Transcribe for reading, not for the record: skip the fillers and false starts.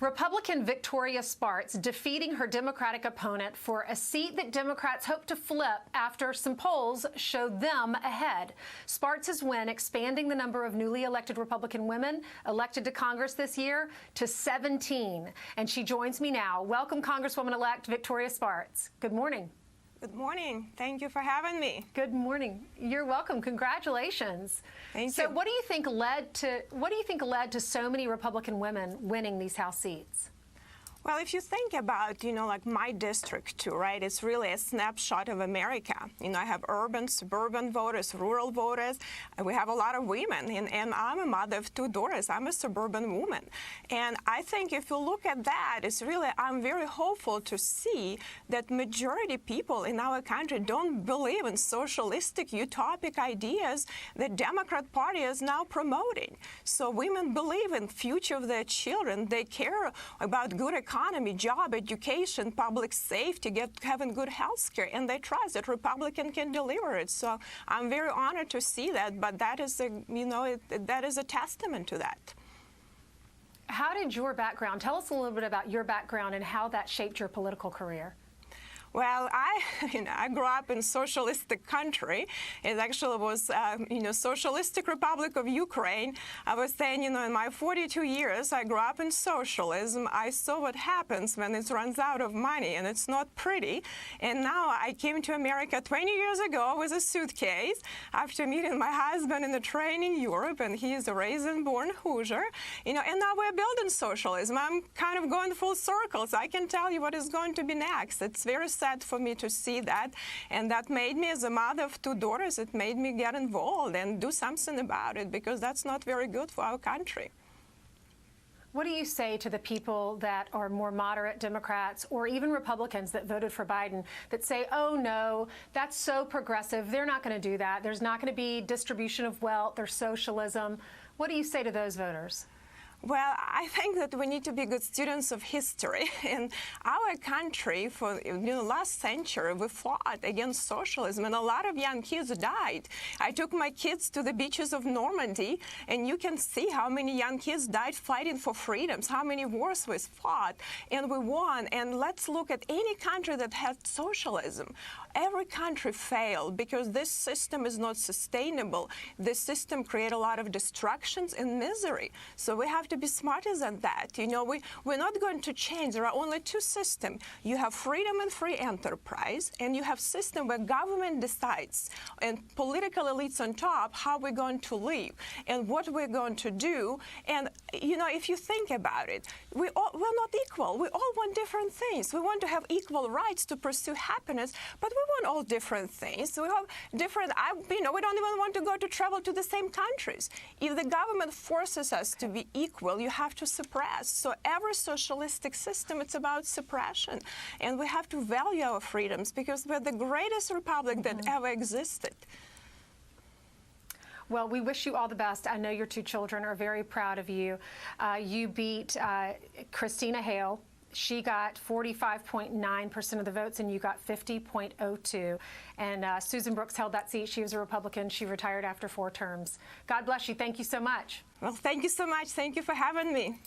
Republican Victoria Spartz defeating her Democratic opponent for a seat that Democrats hope to flip after some polls showed them ahead. Spartz's win expanding the number of newly elected Republican women elected to Congress this year to 17. And she joins me now. Welcome, Congresswoman-elect Victoria Spartz. Good morning. Good morning. Thank you for having me. Good morning. You're welcome. Congratulations. Thank you. So what do you think led to so many Republican women winning these House seats? Well, if you think about, like my district too, right, it's really a snapshot of America. I have urban, suburban voters, rural voters. We have a lot of women, and I'm a mother of two daughters. I'm a suburban woman. And I think if you look at that, I'm very hopeful to see that majority people in our country don't believe in socialistic, utopic ideas that Democrat Party is now promoting. So women believe in the future of their children. They care about good economy, job, education, public safety, having good health care, and they trust that Republican can deliver it. So I'm very honored to see that, but that is a testament to that. How did your background, tell us a little bit about your background and how that shaped your political career? Well, I grew up in socialistic country. It actually was, Socialistic Republic of Ukraine. I was saying, in my 42 years, I grew up in socialism. I saw what happens when it runs out of money, and it's not pretty. And now I came to America 20 years ago with a suitcase after meeting my husband in a train in Europe, and he is a raisin-born Hoosier. And now we're building socialism. I'm kind of going full circle, so I can tell you what is going to be next. It's very sad for me to see that, and that made me, as a mother of two daughters, it made me get involved and do something about it, because that's not very good for our country. What do you say to the people that are more moderate Democrats or even Republicans that voted for Biden that say, oh, no, that's so progressive, they're not going to do that, there's not going to be distribution of wealth or socialism? What do you say to those voters? Well, I think that we need to be good students of history. In our country, for last century, we fought against socialism, and a lot of young kids died. I took my kids to the beaches of Normandy, and you can see how many young kids died fighting for freedoms, how many wars we fought, and we won. And let's look at any country that had socialism. Every country failed because this system is not sustainable. This system created a lot of destructions and misery. So we have to be smarter than that. We're not going to change. There are only two systems. You have freedom and free enterprise, and you have system where government decides and political elites on top how we're going to live and what we're going to do. And if you think about it, we're not equal. We all want different things. We want to have equal rights to pursue happiness, but we want all different things. We have different. We don't even want to travel to the same countries. If the government forces us to be equal, you have to suppress. So every socialistic system, it's about suppression. And we have to value our freedoms because we're the greatest republic that ever existed. Well, we wish you all the best. I know your two children are very proud of you. You beat Christina Hale. She got 45.9% of the votes, and you got 50.02%. And Susan Brooks held that seat. She was a Republican. She retired after 4 terms. God bless you. Thank you so much. Well, thank you so much. Thank you for having me.